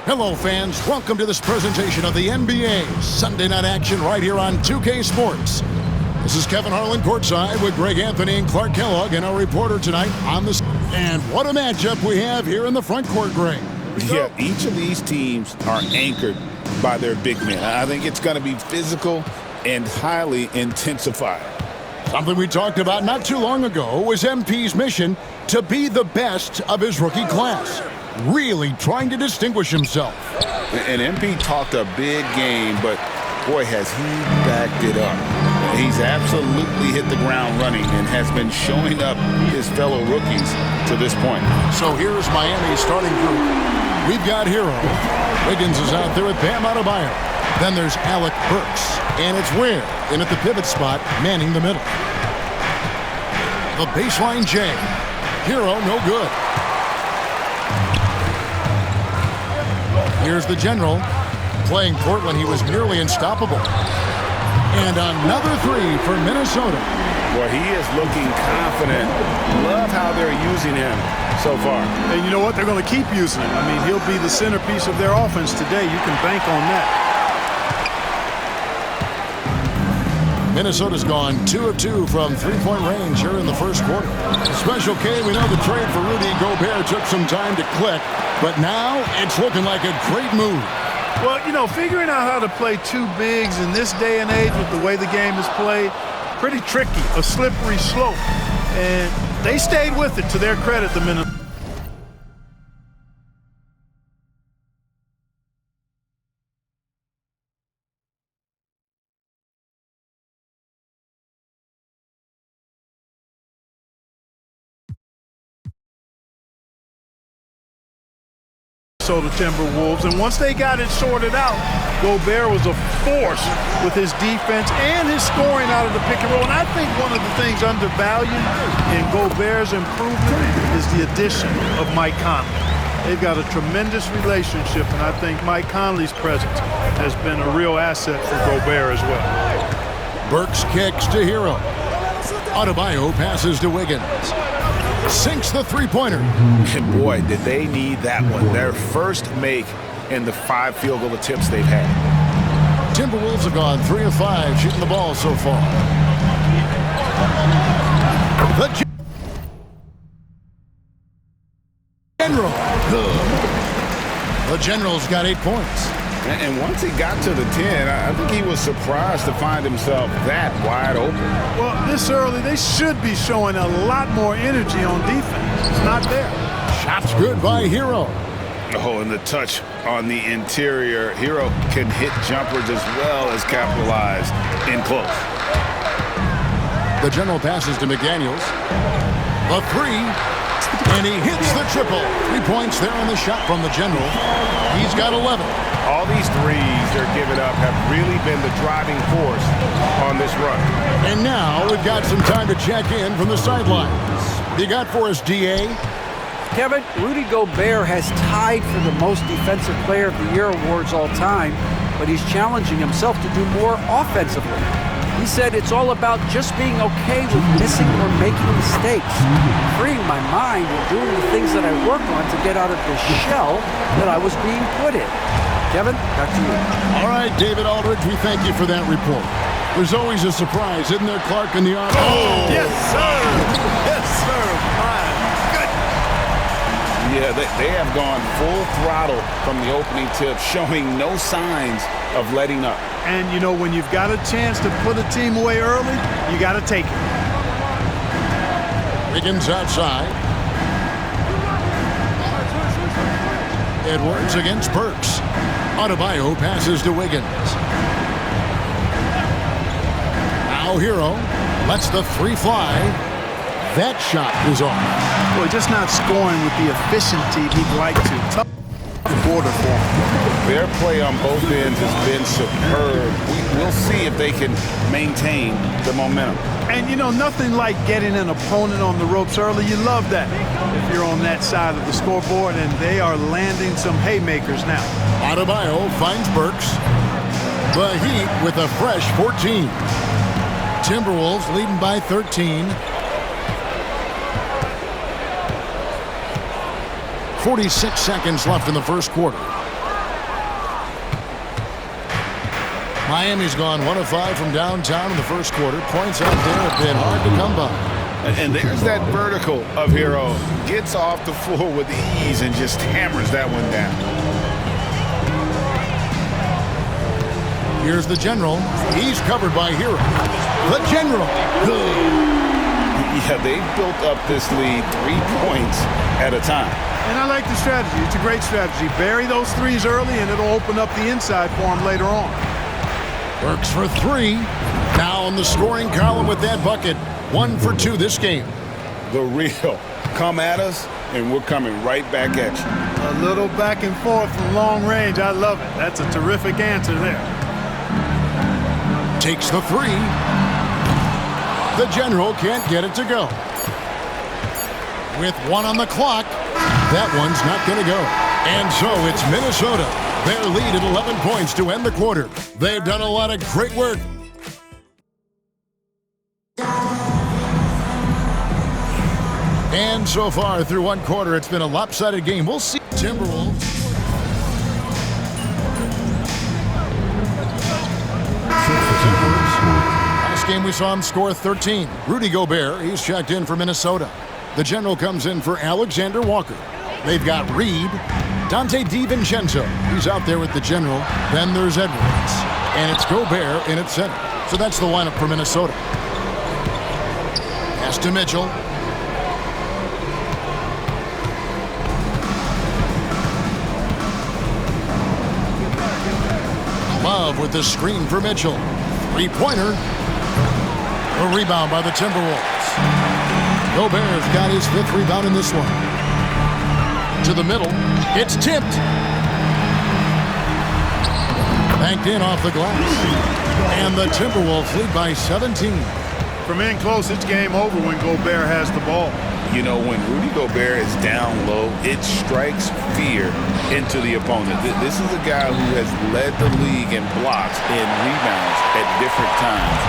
Hello, fans. Welcome to this presentation of the NBA Sunday Night Action right here on 2K Sports. This is Kevin Harlan courtside with Greg Anthony and Clark Kellogg and our reporter tonight on this. And what a matchup we have here in the front court, Greg. Yeah, each of these teams are anchored by their big men. I think it's going to be physical and highly intensified. Something we talked about not too long ago was MP's mission to be the best of his rookie class. Really trying to distinguish himself. And MP talked a big game, but boy, has he backed it up. He's absolutely hit the ground running and has been showing up his fellow rookies to this point. So here's Miami's starting group. We've got Hero. Wiggins is out there with Bam Adebayo. Then there's Alec Burks. And it's Ware in at the pivot spot, manning the middle. The baseline J. Hero, no good. Here's the general. Playing Portland, he was nearly unstoppable. And another three for Minnesota. Well, he is looking confident. Love how they're using him so far. And you know what? They're going to keep using him. I mean, he'll be the centerpiece of their offense today. You can bank on that. Minnesota's gone 2 of 2 from three-point range here in the first quarter. Special K, we know the trade for Rudy Gobert took some time to click, but now it's looking like a great move. Well, you know, figuring out how to play two bigs in this day and age with the way the game is played, pretty tricky, a slippery slope. And they stayed with it, to their credit, the Minnesota. Timberwolves, and once they got it sorted out, Gobert was a force with his defense and his scoring out of the pick and roll. And I think one of the things undervalued in Gobert's improvement is the addition of Mike Conley. They've got a tremendous relationship, and I think Mike Conley's presence has been a real asset for Gobert as well. Burks kicks to Hero. Adebayo passes to Wiggins. Sinks the three-pointer. And boy, did they need that one. Their first make in the 5 field goal attempts they've had. Timberwolves have gone 3 of 5 shooting the ball so far. The General. The General's got 8 points. And once he got to the 10, I think he was surprised to find himself that wide open. Well, this early, they should be showing a lot more energy on defense. It's not there. Shots good by Hero. Oh, and the touch on the interior. Hero can hit jumpers as well as capitalize in close. The General passes to McDaniels. The three, and he hits the triple. 3 points there on the shot from the General. He's got 11. All these threes they're giving up have really been the driving force on this run. And now we've got some time to check in from the sidelines. You got for us, DA? Kevin, Rudy Gobert has tied for the most defensive player of the year awards all time, but he's challenging himself to do more offensively. He said it's all about just being okay with missing or making mistakes, freeing my mind and doing the things that I work on to get out of the shell that I was being put in. Kevin, back to you. All right, David Aldridge, we thank you for that report. There's always a surprise, isn't there, Clark, in the offense? Oh, yes, sir. Yes, sir. My goodness. Yeah, they have gone full throttle from the opening tip, showing no signs of letting up. And, you know, when you've got a chance to put a team away early, you got to take it. Wiggins outside. Edwards against Burks. Adebayo passes to Wiggins. Now Hero lets the three fly. That shot is off. Boy, just not scoring with the efficiency he'd like to. Tough quarter for him. Their play on both ends has been superb. We'll see if they can maintain the momentum. And, you know, nothing like getting an opponent on the ropes early. You love that if you're on that side of the scoreboard, and they are landing some haymakers now. Adebayo finds Burks. The Heat with a fresh 14. Timberwolves leading by 13. 46 seconds left in the first quarter. Miami's gone 1 of 5 from downtown in the first quarter. Points out there have been hard to come by. And there's that vertical of Hero. Gets off the floor with ease and just hammers that one down. Here's the General. He's covered by Hero. The General. Good. Yeah, they built up this lead 3 points at a time. And I like the strategy. It's a great strategy. Bury those threes early, and it'll open up the inside for him later on. Works for 3. Now in the scoring column with that bucket. 1 for 2 this game. The real. Come at us, and we're coming right back at you. A little back and forth from long range. I love it. That's a terrific answer there. Takes the 3. The General can't get it to go. With 1 on the clock, that one's not going to go. And so it's Minnesota. Their lead at 11 points to end the quarter. They've done a lot of great work. And so far through 1 quarter, it's been a lopsided game. We'll see. Timberwolves. Last game we saw him score 13. Rudy Gobert, he's checked in for Minnesota. The General comes in for Alexander Walker. They've got Reed, Dante DiVincenzo. He's out there with the General. Then there's Edwards. And it's Gobert in at center. So that's the lineup for Minnesota. Pass to Mitchell. Love with the screen for Mitchell. 3-pointer. A rebound by the Timberwolves. Gobert's got his 5th rebound in this one. To the middle. It's tipped. Banked in off the glass. And the Timberwolves lead by 17. From in close, it's game over when Gobert has the ball. You know, when Rudy Gobert is down low, it strikes fear into the opponent. This is a guy who has led the league in blocks and rebounds at different times.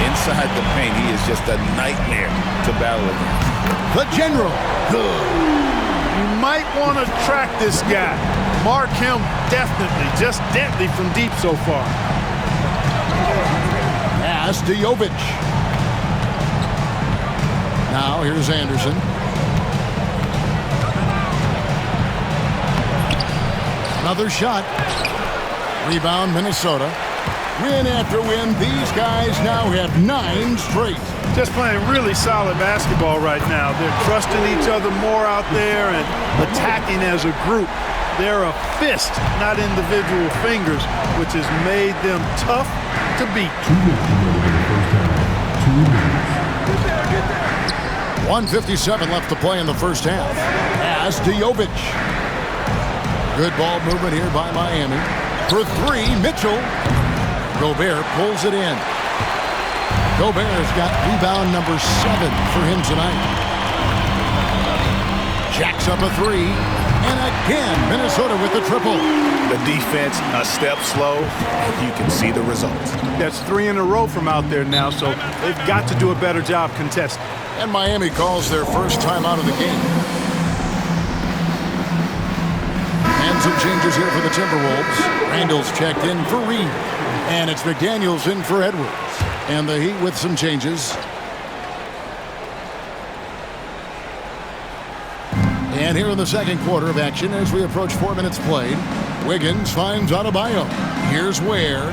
Inside the paint, he is just a nightmare to battle against. The General. Good. You might want to track this guy. Mark him definitely. Just deadly from deep so far. Pass to Jovic. Now here's Anderson. Another shot. Rebound Minnesota. Win after win, these guys now have 9 straight. Just playing really solid basketball right now. They're trusting each other more out there and attacking as a group. They're a fist, not individual fingers, which has made them tough to beat. 1:57 left to play in the first half. Pass to Jovic. Good ball movement here by Miami. For 3, Mitchell. Gobert pulls it in. Gobert's got rebound number 7 for him tonight. Jacks up a 3. And again, Minnesota with the triple. The defense a step slow, and you can see the results. That's 3 in a row from out there now, so they've got to do a better job contesting. And Miami calls their first time out of the game. And some changes here for the Timberwolves. Randall's checked in for Reed. And it's McDaniels in for Edwards. And the Heat with some changes. And here in the second quarter of action, as we approach 4 minutes played, Wiggins finds Adebayo. Here's Ware.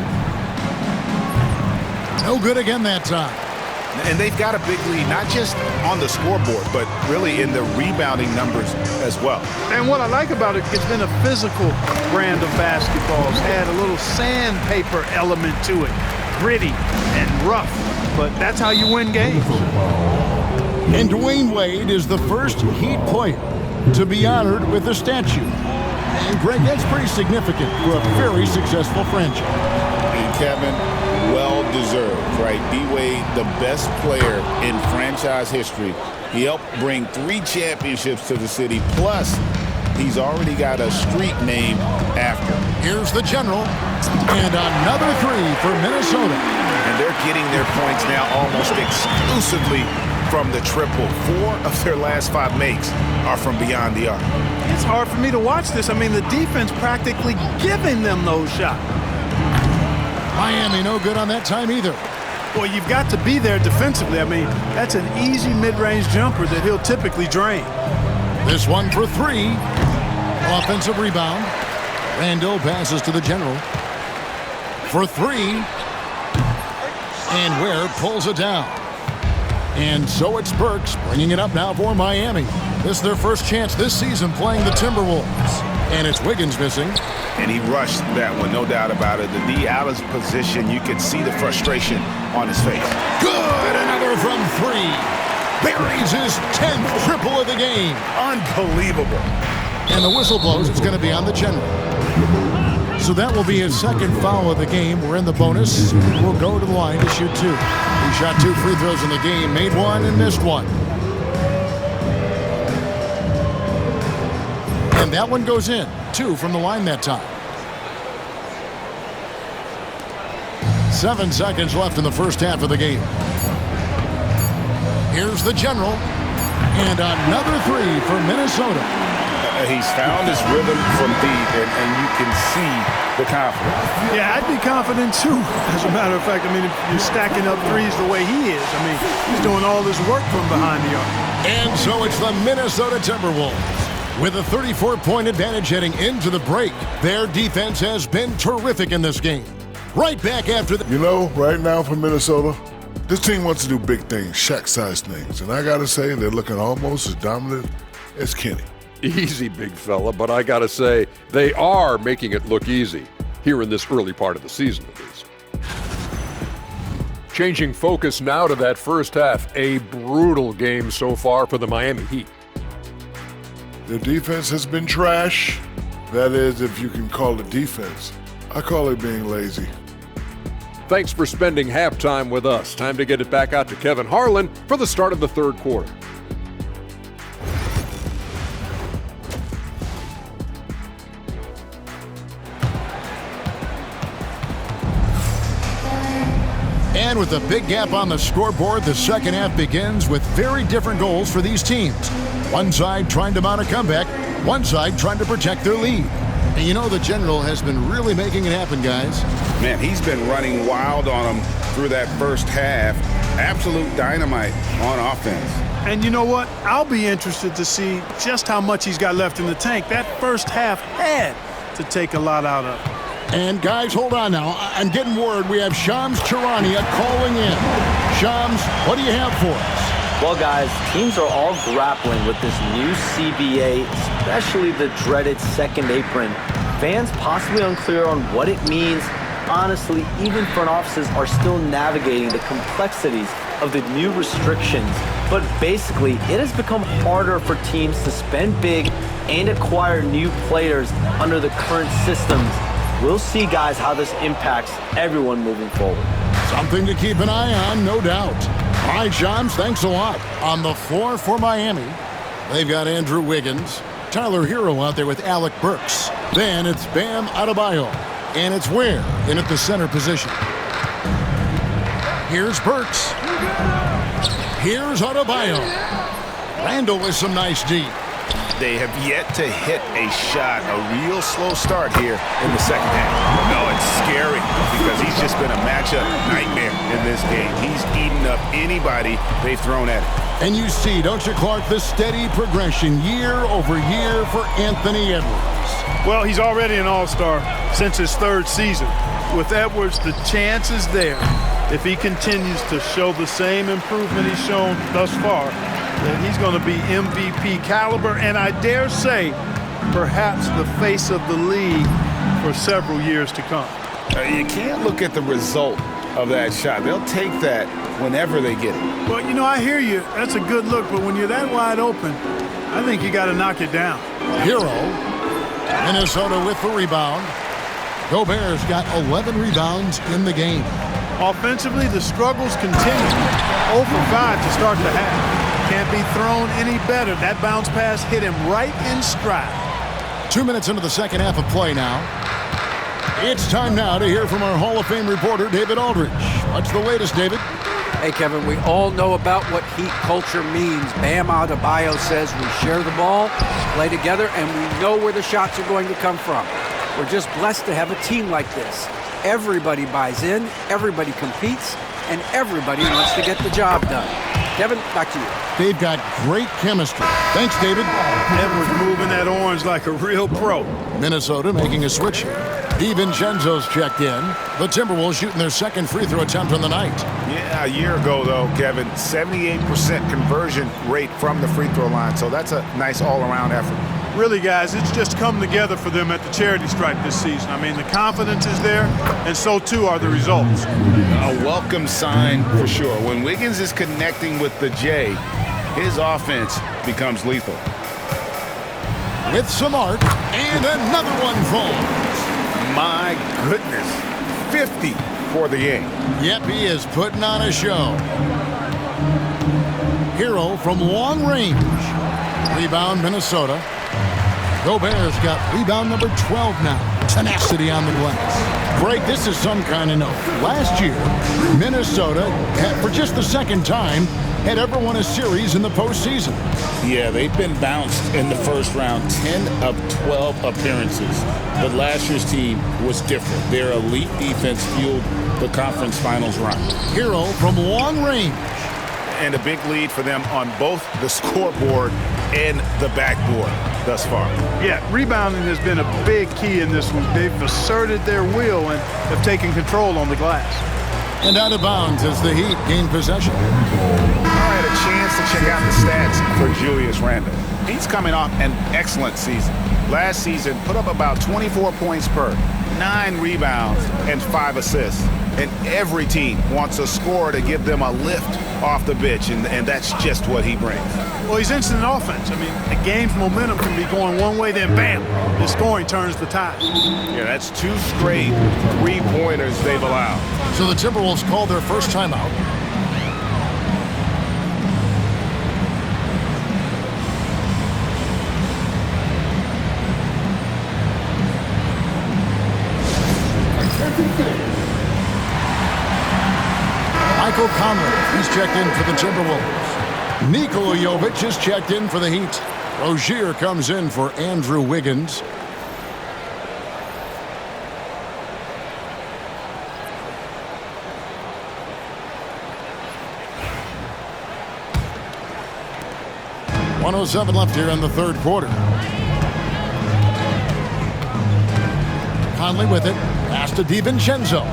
No good again that time. And they've got a big lead, not just on the scoreboard, but really in the rebounding numbers as well. And what I like about it, it's been a physical brand of basketball. It's had a little sandpaper element to it. Gritty and rough, but that's how you win games. And Dwayne Wade is the first Heat player to be honored with a statue. And Greg, that's pretty significant for a very successful franchise. And Kevin, well-deserved, right? D-Wade, the best player in franchise history. He helped bring 3 championships to the city, plus he's already got a street named after him. Here's the General, and another 3 for Minnesota. And they're getting their points now almost exclusively from the triple. 4 of their last 5 makes are from beyond the arc. It's hard for me to watch this. I mean, the defense practically giving them those shots. Miami no good on that time either. Well, you've got to be there defensively. I mean, that's an easy mid-range jumper that he'll typically drain. This one for three. Offensive rebound. Randall passes to the general. For three. And Ware pulls it down. And so it's Burks bringing it up now for Miami. This is their first chance this season playing the Timberwolves. And it's Wiggins missing. And he rushed that one, no doubt about it. The D out of position, you could see the frustration on his face. Good, another from three. Buries his 10th triple of the game. Unbelievable. And the whistle blows, it's going to be on the general. So that will be his second foul of the game. We're in the bonus. We'll go to the line to shoot two. He shot 2 free throws in the game, made one and missed one. And that one goes in. 2 from the line that time. 7 seconds left in the first half of the game. Here's the general. And another 3 for Minnesota. He's found his rhythm from deep, and you can see the confidence. Yeah, I'd be confident too. As a matter of fact, I mean, if you're stacking up threes the way he is, I mean, he's doing all this work from behind the arc. And so it's the Minnesota Timberwolves with a 34-point advantage heading into the break. Their defense has been terrific in this game. Right back after the... You know, right now for Minnesota, this team wants to do big things, Shaq-sized things. And I got to say, they're looking almost as dominant as Kenny. Easy, big fella, but I gotta say, they are making it look easy, here in this early part of the season at least. Changing focus now to that first half, a brutal game so far for the Miami Heat. Their defense has been trash. That is, if you can call it defense. I call it being lazy. Thanks for spending halftime with us. Time to get it back out to Kevin Harlan for the start of the third quarter. And with a big gap on the scoreboard, the second half begins with very different goals for these teams. One side trying to mount a comeback, one side trying to protect their lead. And you know the general has been really making it happen, guys. Man, he's been running wild on them through that first half. Absolute dynamite on offense. And you know what? I'll be interested to see just how much he's got left in the tank. That first half had to take a lot out of it. And guys, hold on now. I'm getting word we have Shams Charania calling in. Shams, what do you have for us? Well, guys, teams are all grappling with this new CBA, especially the dreaded second apron. Fans possibly unclear on what it means. Honestly, even front offices are still navigating the complexities of the new restrictions. But basically, it has become harder for teams to spend big and acquire new players under the current systems. We'll see, guys, how this impacts everyone moving forward. Something to keep an eye on, no doubt. All right, Shams, thanks a lot. On the floor for Miami, they've got Andrew Wiggins, Tyler Hero out there with Alec Burks. Then it's Bam Adebayo, and it's Ware in at the center position. Here's Burks. Here's Adebayo. Randall with some nice D. They have yet to hit a shot, a real slow start here in the second half. No, it's scary because he's just been a matchup nightmare in this game. He's eaten up anybody they've thrown at him. And you see, don't you, Clark, the steady progression year over year for Anthony Edwards. Well, he's already an all-star since his third season. With Edwards, the chance is there, if he continues to show the same improvement he's shown thus far, that he's going to be MVP caliber, and I dare say, perhaps the face of the league for several years to come. You can't look at the result of that shot. They'll take that whenever they get it. Well, you know, I hear you. That's a good look, but when you're that wide open, I think you got to knock it down. Hero, Minnesota with the rebound. Gobert's got 11 rebounds in the game. Offensively, the struggles continue. 0 for 5 to start the half. Can't be thrown any better. That bounce pass hit him right in stride. 2 minutes into the second half of play now. It's time now to hear from our Hall of Fame reporter, David Aldridge. What's the latest, David? Hey, Kevin, we all know about what Heat culture means. Bam Adebayo says we share the ball, play together, and we know where the shots are going to come from. We're just blessed to have a team like this. Everybody buys in, everybody competes, and everybody wants to get the job done. Kevin, back to you. They've got great chemistry. Thanks, David. Edwards moving that orange like a real pro. Minnesota making a switch here. DiVincenzo's checked in. The Timberwolves shooting their second free throw attempt on the night. Yeah, a year ago, though, Kevin, 78% conversion rate from the free throw line. So that's a nice all-around effort. Really, guys, it's just come together for them at the charity stripe this season. I mean, the confidence is there, and so too are the results. A welcome sign for sure. When Wiggins is connecting with the J, his offense becomes lethal. With some art, and another one falls. My goodness, 50 for the game. Yep, he is putting on a show. Hero from long range. Rebound, Minnesota. Gobert's got rebound number 12 now. Tenacity on the glass. Greg, this is some kind of note. Last year, Minnesota, for just the second time, had ever won a series in the postseason. Yeah, they've been bounced in the first round, 10 of 12 appearances. But last year's team was different. Their elite defense fueled the conference finals run. Hero from long range. And a big lead for them on both the scoreboard and the backboard thus far. Yeah, rebounding has been a big key in this one. They've asserted their will and have taken control on the glass. And out of bounds as the Heat gain possession. I had a chance to check out the stats for Julius Randle. He's coming off an excellent season. Last season, put up about 24 points per, 9 rebounds, and 5 assists. And every team wants a scorer to give them a lift off the bench, and that's just what he brings. Well, he's instant offense. I mean, the game's momentum can be going one way, then bam, the scoring turns the tide. Yeah, that's 2 straight three-pointers they've allowed. So the Timberwolves called their first timeout. Michael Conley, he's checked in for the Timberwolves. Nikola Jovic is checked in for the Heat. Rozier comes in for Andrew Wiggins. .107 left here in the third quarter. Conley with it. Pass to DiVincenzo.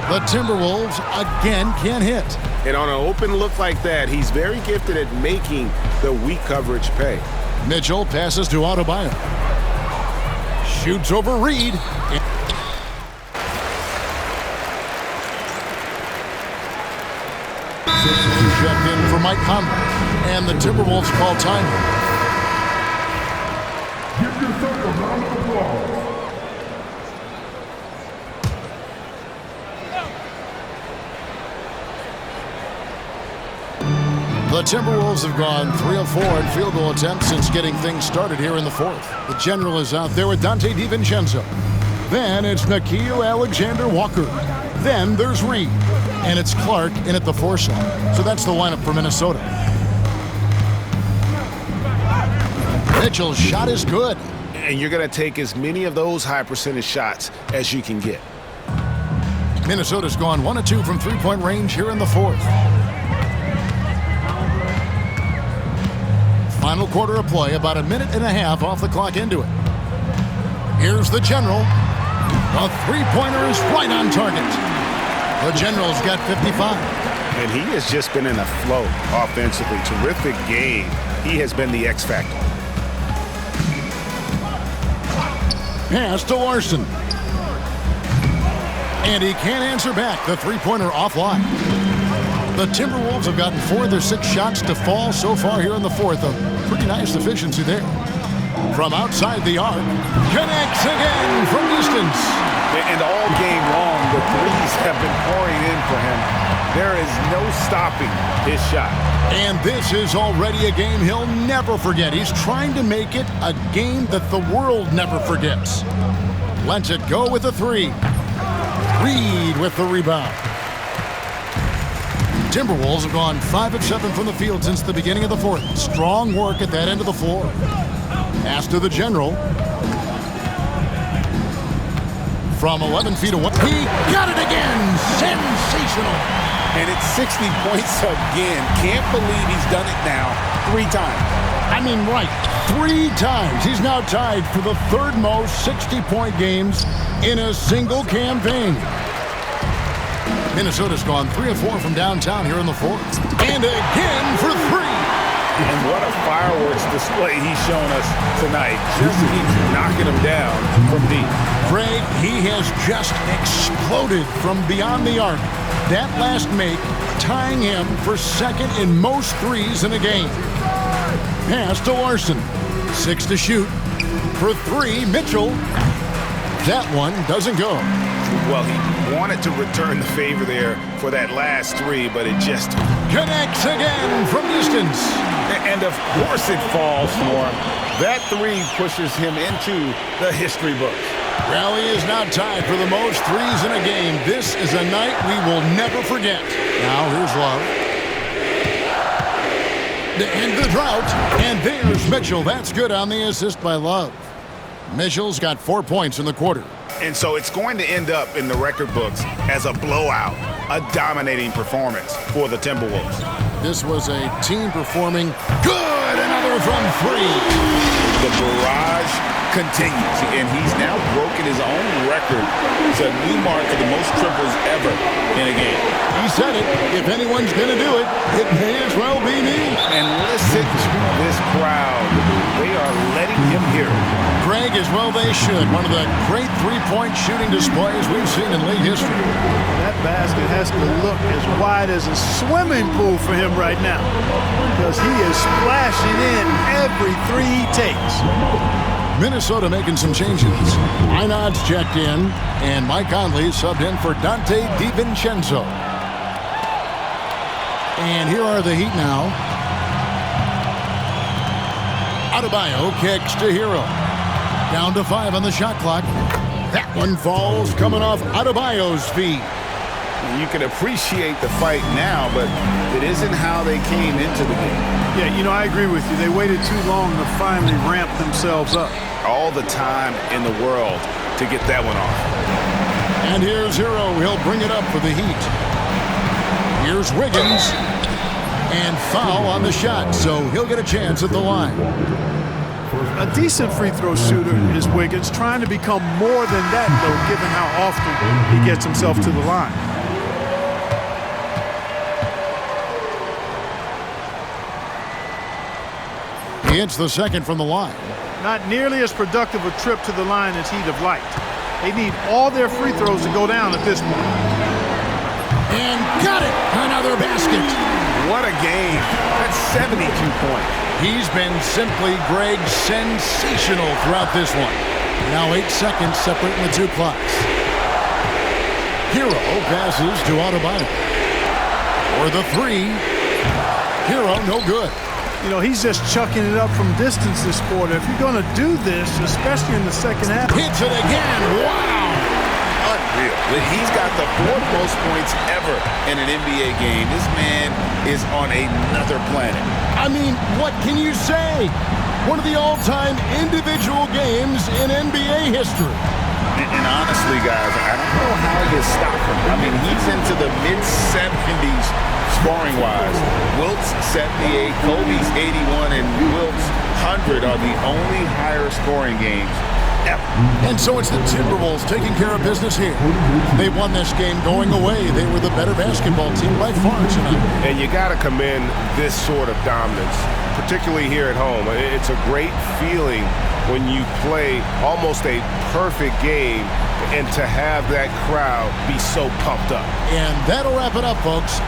The Timberwolves again can't hit. And on an open look like that, he's very gifted at making the weak coverage pay. Mitchell passes to Adebayo. Shoots over Reed. Checked in for Mike Conley. And the Timberwolves call time. Give yourself a round of applause. The Timberwolves have gone 3 of 4 in field goal attempts since getting things started here in the fourth. The general is out there with Dante DiVincenzo. Then it's Nickeil Alexander-Walker. Then there's Reed. And it's Clark in at the 4 slot. So that's the lineup for Minnesota. Mitchell's shot is good. And you're going to take as many of those high percentage shots as you can get. Minnesota's gone 1 of 2 from three-point range here in the fourth. Final quarter of play, about a minute and a half off the clock into it. Here's the general. The three-pointer is right on target. The general's got 55. And he has just been in a flow offensively. Terrific game. He has been the X factor. Pass to Larson. And he can't answer back. The three-pointer offline. The Timberwolves have gotten 4 of their 6 shots to fall so far here in the fourth. A pretty nice efficiency there. From outside the arc, connects again from distance. And all game long, the threes have been pouring in for him. There is no stopping his shot. And this is already a game he'll never forget. He's trying to make it a game that the world never forgets. Lets it go with a 3. Reed with the rebound. Timberwolves have gone 5 of 7 from the field since the beginning of the fourth. Strong work at that end of the floor. Pass to the general. from 11 feet away. He got it again. Sensational. And it's 60 points again. Can't believe he's done it now 3 times. I mean, right, 3 times. He's now tied for the 3rd most 60-point games in a single campaign. Minnesota's gone 3 of 4 from downtown here in the 4th. And again for 3. And what a fireworks display he's shown us tonight. Just keeps knocking him down from deep. Greg, he has just exploded from beyond the arc. That last make tying him for 2nd in most threes in a game. Pass to Larson. 6 to shoot. For 3, Mitchell. That one doesn't go. Well, he wanted to return the favor there for that last 3, but it just connects again from distance. And of course it falls for him. That 3 pushes him into the history books. Rally is now tied for the most threes in a game. This is a night we will never forget. Now here's Love. To end the drought. And there's Mitchell. That's good on the assist by Love. Mitchell's got 4 points in the quarter. And so it's going to end up in the record books as a blowout, a dominating performance for the Timberwolves. This was a team performing good. Another from 3. The barrage continues, and he's now broken his own record. It's a new mark for the most triples ever in a game. He said it. If anyone's going to do it, it may as well be me. And listen to this crowd. They are letting him hear it. Greg, as well they should. One of the great three-point shooting displays we've seen in late history. That basket has to look as wide as a swimming pool for him right now, because he is splashing in every 3 he takes. Minnesota making some changes. Einad's checked in, and Mike Conley subbed in for Dante DiVincenzo. And here are the Heat now. Adebayo kicks to Hero. Down to 5 on the shot clock. That one falls coming off Adebayo's feet. You can appreciate the fight now, but it isn't how they came into the game. Yeah, you know, I agree with you. They waited too long to finally ramp themselves up. All the time in the world to get that one off. And here's Hero. He'll bring it up for the Heat. Here's Wiggins. And foul on the shot, so he'll get a chance at the line. A decent free throw shooter is Wiggins, trying to become more than that, though, given how often he gets himself to the line. He hits the second from the line. Not nearly as productive a trip to the line as he'd have liked. They need all their free throws to go down at this point. And got it! Another basket. What a game. That's 72 points. He's been simply, Greg, sensational throughout this one. Now 8 seconds separating the 2 clocks. Hero passes to Adebayo. For the 3. Hero, no good. You know, he's just chucking it up from distance this quarter. If you're going to do this, especially in the second half. Hits it again. Wow. Unreal. He's got the 4th most points ever in an NBA game. This man is on another planet. I mean, what can you say? One of the all-time individual games in NBA history. And honestly, guys, I don't know how you stop him. I mean, he's into the mid-70s scoring-wise. Wilt's 78, Kobe's 81, and Wilt's 100 are the only higher scoring games ever. And so it's the Timberwolves taking care of business here. They won this game going away. They were the better basketball team by far tonight. And you got to commend this sort of dominance, particularly here at home. It's a great feeling when you play almost a perfect game and to have that crowd be so pumped up. And that'll wrap it up, folks.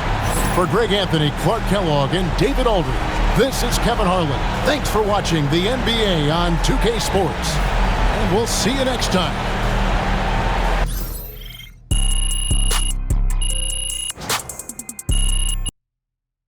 For Greg Anthony, Clark Kellogg, and David Aldridge, this is Kevin Harlan. Thanks for watching the NBA on 2K Sports. And we'll see you next time.